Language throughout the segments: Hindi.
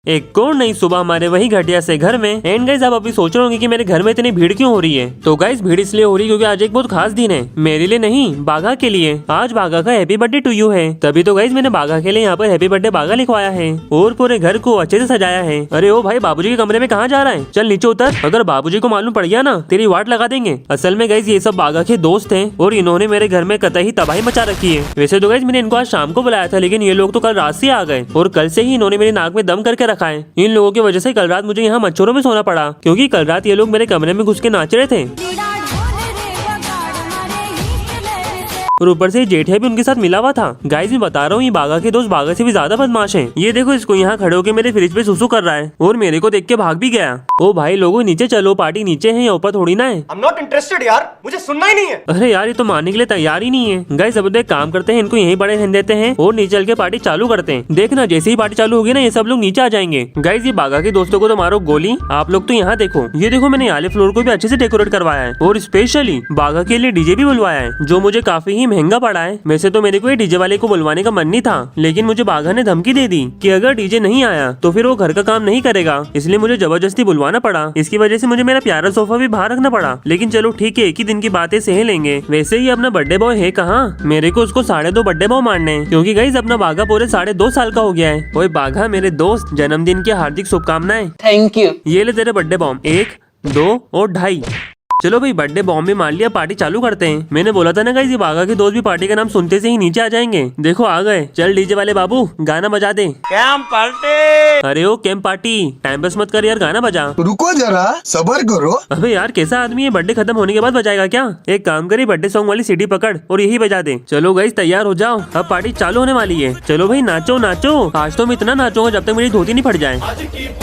एक कौन नई सुबह हमारे वही घटिया से घर में। एंड गाइस आप अभी सोच रहे होंगे कि मेरे घर में इतनी भीड़ क्यों हो रही है। तो गाइस भीड़ इसलिए हो रही है क्योंकि आज एक बहुत खास दिन है, मेरे लिए नहीं बाघा के लिए। आज बाघा का हैप्पी बर्थडे टू यू है, तभी तो गाइस मैंने बाघा के लिए यहाँ पर हैप्पी बर्थडे बाघा लिखवाया है और पूरे घर को अच्छे से सजाया है। अरे ओ भाई बाबूजी के कमरे में कहाँ जा रहा है, चल नीचे उतर, अगर बाबूजी को मालूम पड़ गया ना तेरी वाट लगा देंगे। असल में गाइस ये सब बाघा के दोस्त हैं और इन्होंने मेरे घर में कतई तबाही मचा रखी है। वैसे तो गाइस मैंने इनको आज शाम को बुलाया था, लेकिन ये लोग तो कल रात से आ गए और कल से ही इन्होंने मेरी नाक में दम करके रखा है। इन लोगों की वजह से कल रात मुझे यहाँ मच्छरों में सोना पड़ा, क्योंकि कल रात ये लोग मेरे कमरे में घुस के नाच रहे थे और ऊपर से जेठिया भी उनके साथ मिला हुआ था। गाइस मैं बता रहा हूँ ये बाघा के दोस्त बाघा से भी ज्यादा बदमाश हैं। ये देखो इसको यहाँ खड़े होकर मेरे फ्रिज पे सुसु कर रहा है और मेरे को देख के भाग भी गया। ओ भाई लोगों नीचे चलो, पार्टी नीचे है, ऊपर थोड़ी ना है। I'm not interested यार, मुझे सुनना ही नहीं है। अरे यार ये तो मानने के लिए तैयार ही नहीं है। गाइस अब तो एक काम करते हैं, इनको यहीं बड़े रहने देते हैं और नीचे चल के पार्टी चालू करते हैं। देखना जैसे ही पार्टी चालू होगी ना ये सब लोग नीचे आ जाएंगे। गाइस ये बाघा के दोस्तों को तो मारो गोली। आप लोग तो यहाँ देखो, ये देखो मैंने आले फ्लोर को भी अच्छे से डेकोरेट करवाया है और स्पेशली बाघा के लिए डीजे भी बुलवाया है, जो मुझे काफी ही महंगा पड़ा है। वैसे तो मेरे को ये डीजे वाले को बुलवाने का मन नहीं था, लेकिन मुझे बाघा ने धमकी दे दी कि अगर डीजे नहीं आया तो फिर वो घर का काम नहीं करेगा, इसलिए मुझे जबरदस्ती बुलवाना पड़ा। इसकी वजह से मुझे मेरा प्यारा सोफा भी बाहर रखना पड़ा, लेकिन चलो ठीक है, एक ही दिन की बातें सह लेंगे। वैसे ही अपना बर्थडे बॉय है कहाँ, मेरे को उसको 2.5 बर्थडे बॉय मारने हैं, क्योंकि गाइस अपना बाघा पूरे 2.5 साल का हो गया है। ओए बाघा मेरे दोस्त जन्मदिन की हार्दिक शुभकामनाएं। Thank you. ये ले तेरे बर्थडे बॉम्ब 1, 2 और 2.5। चलो भाई बर्थडे बॉम्ब में मार लिया, पार्टी चालू करते हैं। मैंने बोला था ना गाइस ये बाघा के दोस्त भी पार्टी का नाम सुनते से ही नीचे आ जाएंगे। देखो आ गए। चल डीजे वाले बाबू गाना बजा दे। Camp party. अरे ओ कैंप पार्टी, टाइम पास मत कर यार, गाना बजा। रुको जरा सबर करो। अबे यार कैसा आदमी है, बर्थडे खत्म होने के बाद बजाएगा क्या। एक काम करी बर्थडे सॉन्ग वाली सीडी पकड़ और यही बजा दे। चलो गाइस तैयार हो जाओ, अब पार्टी चालू होने वाली है। चलो भाई नाचो नाचो, आज तो मैं इतना नाचूंगा जब तक मेरी धोती नहीं फट जाए।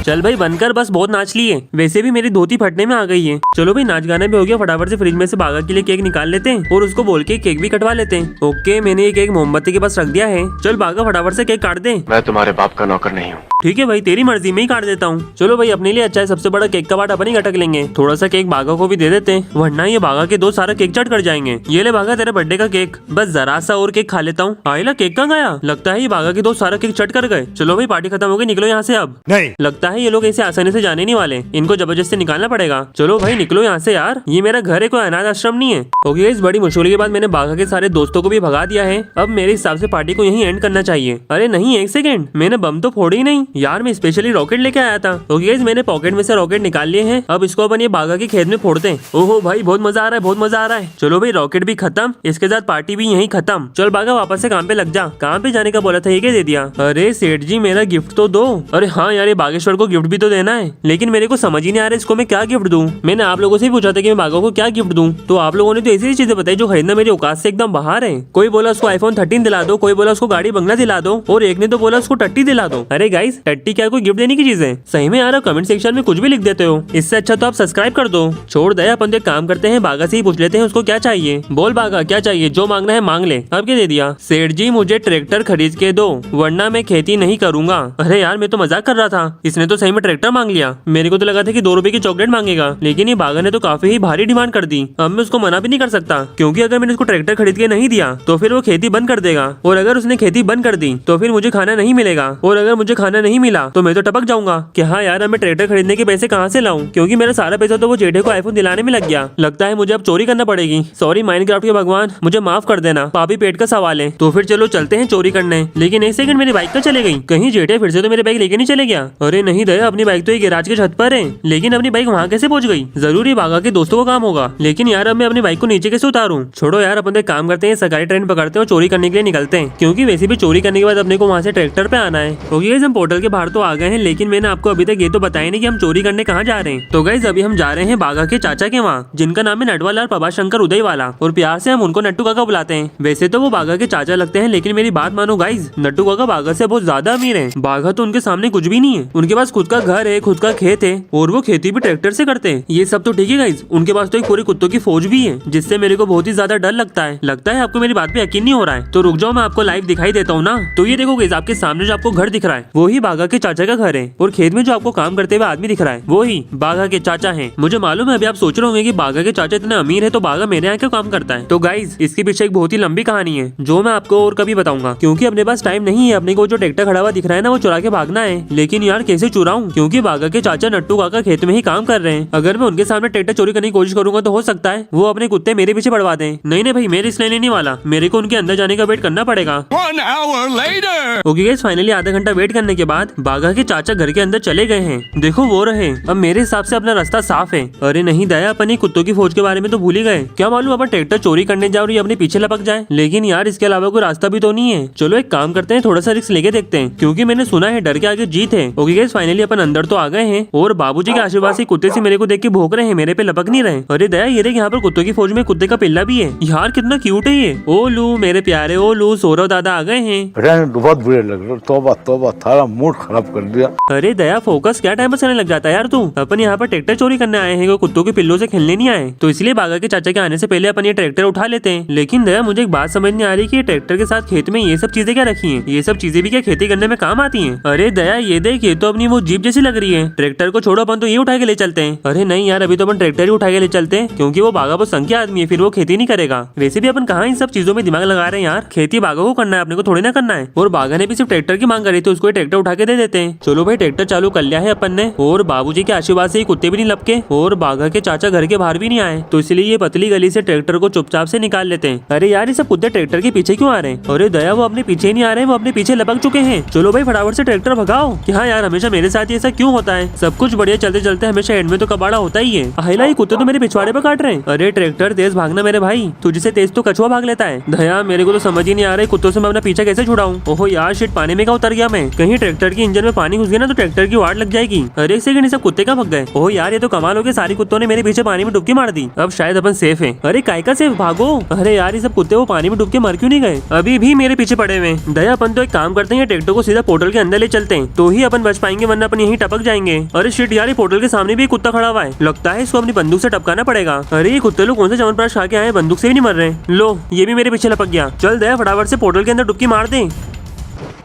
चल भाई बनकर बस बहुत नाच लिए, वैसे भी मेरी धोती फटने में आ गई है। चलो भाई नाच गाना भी हो गया, फटाफट से फ्रिज में से बाघा के लिए केक निकाल लेते हैं और उसको बोल के केक भी कटवा लेते हैं। ओके मैंने ये केक मोमबत्ती के पास रख दिया है। चल बाघा फटाफट से केक काट दे। मैं तुम्हारे बाप का नौकर नहीं हूँ। ठीक है भाई तेरी मर्जी, में ही काट देता हूँ। चलो भाई अपने लिए अच्छा है, सबसे बड़ा केक का बाट अपन ही कटक लेंगे। थोड़ा सा केक बाघा को भी दे देते हैं, वरना ये बाघा के दोस्त सारा केक चट कर जाएंगे। ये ले बाघा तेरे बर्थडे का केक, बस जरा सा और केक खा लेता हूँ। आइला केक कहाँ गया, लगता है ये बाघा के दोस्त सारा केक चट कर गए। चलो भाई पार्टी खत्म हो गई, निकलो यहाँ से अब। नहीं लगता है ये लोग ऐसे आसानी से जाने नहीं वाले, इनको जबरदस्ती निकालना पड़ेगा। चलो भाई निकलो यहाँ से यार, ये मेरा घर है, कोई अनाथ आश्रम नहीं है। ओके इस बड़ी मुश्किल के बाद मैंने बाघा के सारे दोस्तों को भी भगा दिया है। अब मेरे हिसाब से पार्टी को यहीं एंड करना चाहिए। अरे नहीं एक सेकंड, मैंने बम तो फोड़ी नहीं यार, मैं स्पेशली रॉकेट लेके आया था। ओके गाइस मैंने पॉकेट में से रॉकेट निकाल लिए हैं, अब इसको अपन ये बाघा के खेत में फोड़ते हैं। ओहो भाई बहुत मजा आ रहा है, बहुत मजा आ रहा है। चलो भाई रॉकेट भी खत्म, इसके साथ पार्टी भी यहीं खत्म। चल बाघा वापस से काम पे लग जा। काम पे जाने का बोला था, ये क्या दे दिया। अरे सेठ जी मेरा गिफ्ट तो दो। अरे हाँ यार ये बागेश्वर को गिफ्ट भी तो देना है, लेकिन मेरे को समझ ही नहीं आ रहा इसको मैं क्या गिफ्ट दूं। मैंने आप लोगों से पूछा था कि मैं बाघा को क्या गिफ्ट दूं, तो आप लोगों ने तो ऐसी चीजें बताई जो खरीदना मेरी औकात से एकदम बाहर है। कोई बोला उसको iPhone 13 दिला दो, कोई बोला उसको गाड़ी बंगला दिला दो और एक ने तो बोला उसको टट्टी दिला दो। अरे गाइस टट्टी क्या कोई गिफ्ट देने की चीज है। सही में यार कमेंट सेक्शन में कुछ भी लिख देते हो, इससे अच्छा तो आप सब्सक्राइब कर दो। छोड़ दे अपन तो एक काम करते हैं, बाघा से ही पूछ लेते हैं उसको क्या चाहिए। बोल बाघा क्या चाहिए, जो मांगना है मांग ले। अब क्या दे दिया। सेठ जी मुझे ट्रैक्टर खरीद के दो, वरना मैं खेती नहीं करूंगा। अरे यार मैं तो मजाक कर रहा था, इसने तो सही में ट्रैक्टर मांग लिया। मेरे को तो लगा था कि 2 रुपए की चॉकलेट मांगेगा, लेकिन ये बाघा ने तो काफी ही भारी डिमांड कर दी। अब मैं उसको मना भी नहीं कर सकता, क्योंकि अगर मैंने उसको ट्रैक्टर खरीद के नहीं दिया तो फिर वो खेती बंद कर देगा, और अगर उसने खेती बंद कर दी तो फिर मुझे खाना नहीं मिलेगा, और अगर मुझे खाना नहीं मिला तो मैं तो टपक जाऊंगा कि हाँ यार अब मैं ट्रैक्टर खरीदने के पैसे कहाँ से लाऊं, क्योंकि मेरा सारा पैसा तो वो जेठे को आईफोन दिलाने में लग गया। लगता है मुझे अब चोरी करना पड़ेगी। सॉरी माइनक्राफ्ट के भगवान, मुझे माफ कर देना, पापी पेट का सवाल है। तो फिर चलो चलते हैं चोरी करने। लेकिन एक सेकंड मेरी बाइक तो चले गई, कहीं जेठे फिर से तो मेरी बाइक लेके नहीं चले गया। अरे नहीं दया, अपनी बाइक तो ये गैराज के छत पर है, लेकिन अपनी बाइक वहाँ कैसे पहुंच गई। जरूरी बाघा के दोस्तों को काम होगा, लेकिन यार अब मैं अपनी बाइक को नीचे कैसे उतारूं। छोड़ो यार अपन एक काम करते हैं, सरकारी ट्रेन पकड़ते हैं और चोरी करने के लिए निकलते हैं, क्योंकि वैसे भी चोरी करने के बाद अपने को वहाँ से ट्रैक्टर पे आना है। तो गाइस हम पोर्टल के बाहर तो आ गए हैं, लेकिन मैंने आपको अभी तक ये तो बताया नहीं कि हम चोरी करने कहाँ जा रहे हैं। तो गाइस अभी हम जा रहे हैं बाघा के चाचा के वहाँ, जिनका नाम है नटवालाल प्रभाशंकर उदयवाला, और प्यार से हम उनको नट्टू काका बुलाते हैं। वैसे तो वो बाघा के चाचा लगते हैं, लेकिन मेरी बात मानो गाइस, नट्टू काका बाघा से बहुत ज्यादा अमीर है। बाघा तो उनके सामने कुछ भी नहीं है, उनके पास खुद का घर है, खुद का खेत है और वो खेती भी ट्रैक्टर से करते हैं। ये सब तो ठीक है गाइस, उनके पास तो एक पूरी कुत्तों की फौज भी है, जिससे मेरे को बहुत ही ज्यादा डर लगता है। लगता है आपको मेरी बात पे यकीन नहीं हो रहा है, तो रुक जाओ, मैं आपको लाइव दिखाई देता हूँ ना। तो ये देखो गाइस, आपके सामने जो आपको घर दिख रहा है वो ही बाघा के चाचा का घर है, और खेत में जो आपको काम करते हुए आदमी दिख रहा है वो ही बाघा के चाचा है। मुझे मालूम है अभी आप सोच रहे होंगे कि बाघा के चाचा इतने अमीर है तो बाघा मेरे यहाँ क्यों काम करता है। तो गाइस, इसके पीछे एक बहुत ही लंबी कहानी है जो मैं आपको और कभी बताऊंगा, क्योंकि अपने पास टाइम नहीं है। अपने को जो ट्रैक्टर खड़ा हुआ दिख रहा है ना, वो चुरा के भागना है। लेकिन यार कैसे चुराऊं, क्योंकि बाघा के चाचा नट्टू काका खेत में ही काम कर रहे हैं। अगर मैं उनके सामने ट्रैक्टर चोरी करने की कोशिश करूंगा तो हो सकता है वो अपने कुत्ते मेरे पीछे पड़वा दें। नहीं भाई, मेरे इसलिए नहीं वाला, मेरे को उनके अंदर जाने का वेट करना पड़ेगा। 1 hour later. Okay guys, finally आधा घंटा वेट करने के बाद बाघा के चाचा घर के अंदर चले गए हैं। देखो वो रहे। अब मेरे हिसाब से अपना रास्ता साफ है। अरे नहीं दया, अपनी कुत्तों की फौज के बारे में तो भूल ही गए। क्या मालूम अपन ट्रैक्टर चोरी करने जाओ और ये अपने पीछे लपक जाए। लेकिन यार इसके अलावा कोई रास्ता भी तो नहीं है। चलो एक काम करते हैं, थोड़ा सा रिस्क लेके देखते हैं, क्योंकि मैंने सुना है डर के आगे जीत है। ओके गाइस, फाइनली अपन अंदर तो आ गए हैं और बाबूजी के आशीर्वाद से कुत्ते से मेरे को देख के भौंक रहे हैं, मेरे पे लपक नहीं रहे। अरे दया, ये देख यहाँ पर कुत्तों की फौज में कुत्ते का पिल्ला भी है। यार कितना क्यूट है ये। ओ लू मेरे प्यारे, ओ लू सौरव दादा आ गए हैं। बहुत बुरे लग रहे, तौबा तौबा, थारा मूड खराब कर दिया। अरे दया, फोकस क्या टाइम पास करने लग जाता है यार तू। अपन यहाँ पर ट्रैक्टर चोरी करने आए हैं, कोई कुत्तों के पिल्लों से खेलने नहीं आए। तो इसलिए बाघा के चाचा के आने से पहले अपन ये ट्रैक्टर उठा लेते हैं। लेकिन दया, मुझे एक बात समझ नहीं आ रही कि ये ट्रैक्टर के साथ खेत में ये सब चीजें क्या रखी हैं? ये सब चीजें भी क्या खेती करने में काम आती हैं? अरे दया ये देख, ये तो अपनी वो जीप जैसी लग रही है। ट्रैक्टर को छोड़ो, अपन तो ये उठा के ले चलते हैं। अरे नहीं यार, अभी तो अपन ट्रैक्टर ही उठा के ले चलते हैं, क्योंकि वो बाघा बहुत संख्या आदमी है, फिर वो खेती नहीं करेगा। वैसे भी अपन कहाँ इन सब चीजों में दिमाग लगा रहे हैं यार, खेती बाघा को करना है, अपने को थोड़ी ना करना है। और बाघा ने भी सिर्फ ट्रैक्टर की मांग करी थी, उसको ट्रैक्टर उठा के दे देते हैं। चलो भाई, ट्रैक्टर चालू कर लिया है अपन ने, और बाबूजी के आशीर्वाद से कुत्ते भी नहीं लपके और बाघा के चाचा घर के बाहर भी नहीं आए। तो इसलिए ये पतली गली से ट्रैक्टर को चुपचाप से निकाल लेते हैं। अरे यार, ये सब कुत्ते ट्रैक्टर के पीछे क्यों आ रहे हैं? अरे दया, वो अपने पीछे नहीं आ रहे हैं, वो अपने पीछे लपक चुके हैं। चलो भाई, फटाफट से ट्रैक्टर भगाओ। क्या यार, हमेशा मेरे साथ ऐसा क्यों होता है? सब कुछ बढ़िया चलते चलते हमेशा एंड में तो कबाड़ा होता ही है। अहिला, ये कुत्ते तो मेरे पिछवाड़े पर काट रहे हैं। अरे ट्रैक्टर तेज भागना मेरे भाई, तुझसे तेज तो कछुआ भाग लेता है। दया, मेरे को तो समझ ही नहीं आ रहा है कुत्तों से मैं अपना पीछा कैसे छुड़ाऊं। ओहो यार, शिट, पानी में क्या उतर गया मैं। कहीं ट्रैक्टर की इंजन में पानी घुस गया ना तो ट्रैक्टर की वाट लग जाएगी। अरे एक सेकंड, सब कुत्ते का भग गए। ओह यार, ये तो कमाल हो गया, सारी कुत्तों ने मेरे पीछे पानी में डुबकी मार दी। अब शायद अपन सेफ हैं। अरे काय का सेफ, भागो। अरे यार, ये सब कुत्ते वो पानी में डूब के मर क्यों नहीं गए? अभी भी मेरे पीछे पड़े हुए। दया, अपन तो एक काम करते हैं, ट्रैक्टर को सीधा पोर्टल के अंदर ले चलते हैं, तो ही अपन बच पाएंगे, वरना अपन यहीं टपक जाएंगे। अरे शिट यार, ये पोर्टल के सामने भी एक कुत्ता खड़ा हुआ है, लगता है इसको अपनी बंदूक से टपकाना पड़ेगा। अरे ये कुत्ते लोग कौन से चमनप्राश खा के आए, बंदूक से भी नहीं मर रहे। लो, ये भी मेरे पीछे लपक गया। चल दया, फटाफट से पोर्टल के अंदर डुबकी मार दे।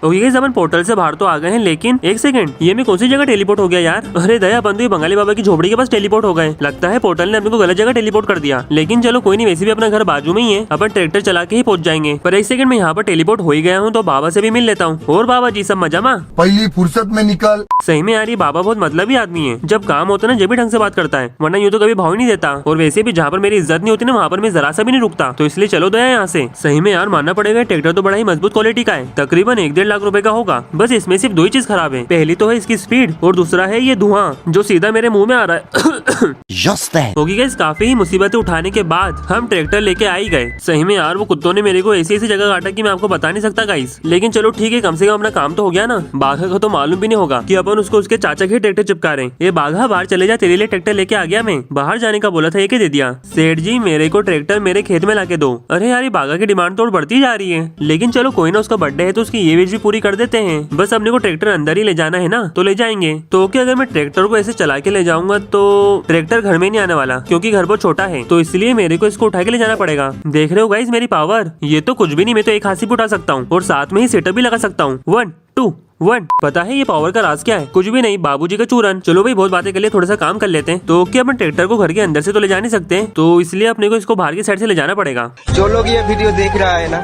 ओके गाइस, अपन पोर्टल से बाहर तो आ गए हैं, लेकिन एक सेकंड, ये मैं कौन सी जगह टेलीपोर्ट हो गया यार? अरे दया, अपन तो ये बंगाली बाबा की झोपड़ी के पास टेलीपोर्ट हो गए। लगता है पोर्टल ने अपने को गलत जगह टेलीपोर्ट कर दिया। लेकिन चलो कोई नहीं, वैसे भी अपना घर बाजू में ही है, अपन ट्रैक्टर चला के ही पहुंच जाएंगे। पर एक सेकंड, मैं यहाँ पर टेलीपोर्ट हो ही गया हूँ, तो बाबा से भी मिल लेता हूँ। और बाबा जी, सब मजा मा? पहली फुर्सत में निकल। सही में यार, ये बाबा बहुत मतलबी आदमी है। जब काम होता है ना, जब भी ढंग से बात करता है, वरना यूँ तो कभी भाव नहीं देता। और वैसे भी जहाँ पर मेरी इज्जत नहीं होती ना, वहाँ पर मैं जरा सा भी नहीं रुकता। तो इसलिए चलो दया यहाँ से। सही में यार, मानना पड़ेगा, ट्रैक्टर तो बड़ा ही मजबूत क्वालिटी का है, तकरीबन 1-1.5 लाख रुपए का होगा। बस इसमें सिर्फ 2 ही चीज खराब है। पहली तो है इसकी स्पीड, और दूसरा है ये धुआं जो सीधा मेरे मुंह में आ रहा है। ओके गाइस, काफी ही मुसीबतें उठाने के बाद हम ट्रैक्टर लेके आ ही गए। सही में यार, वो कुत्तों ने मेरे को ऐसी ऐसी जगह काटा कि मैं आपको बता नहीं सकता गाइस। लेकिन चलो ठीक है, कम से कम अपना काम तो हो गया ना। बाघा को तो मालूम भी नहीं होगा कि अपन उसको उसके चाचा के ट्रैक्टर चिपका रहे हैं। ये बाघा, बाहर चले जा, तेरे लिए ट्रैक्टर लेके आ गया मैं। बाहर जाने का बोला था, एक ही दे दिया। सेठ जी, मेरे को ट्रैक्टर मेरे खेत में लाके दो। अरे यार, ये बाघा की डिमांड तो बढ़ती जा रही है। लेकिन चलो कोई ना, उसका बर्थडे है तो उसकी ये विश भी पूरी कर देते हैं। बस अपने को ट्रैक्टर अंदर ही ले जाना है ना, तो ले जाएंगे। तो क्या अगर मैं ट्रैक्टर को ऐसे चला के ले जाऊंगा तो ट्रैक्टर घर में नहीं आने वाला, क्योंकि घर बहुत छोटा है। तो इसलिए मेरे को इसको उठा के ले जाना पड़ेगा। देख रहे हो गाइस मेरी पावर, ये तो कुछ भी नहीं, मैं तो एक हाथ से भी उठा सकता हूँ और साथ में ही सेटअप भी लगा सकता हूँ। 1 2 1। पता है ये पावर का राज क्या है? कुछ भी नहीं, बाबूजी का चूरन। चलो भाई, बहुत बातें कर लिए, थोड़ा सा काम कर लेते हैं। तो क्या अपन ट्रैक्टर को घर के अंदर से तो ले जा नहीं सकते, तो इसलिए अपने को इसको बाहर की साइड से ले जाना पड़ेगा। जो लोग ये वीडियो देख रहा है ना,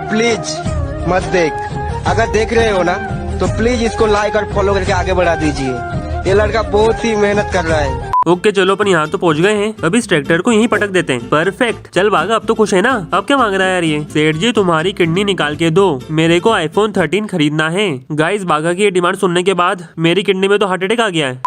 प्लीज मत देख। अगर देख रहे हो ना, तो प्लीज इसको लाइक और फॉलो करके आगे बढ़ा दीजिए। ये लड़का बहुत ही मेहनत कर रहा है। ओके चलो, अपन यहाँ तो पहुँच गए हैं। अब इस ट्रैक्टर को यहीं पटक देते हैं। परफेक्ट। चल बाघा, अब तो खुश है ना? अब क्या मांग रहा है यार ये? सेठ जी, तुम्हारी किडनी निकाल के दो, मेरे को iPhone 13 खरीदना है। गाइस, बाघा की ये डिमांड सुनने के बाद मेरी किडनी में तो हार्ट अटैक आ गया है।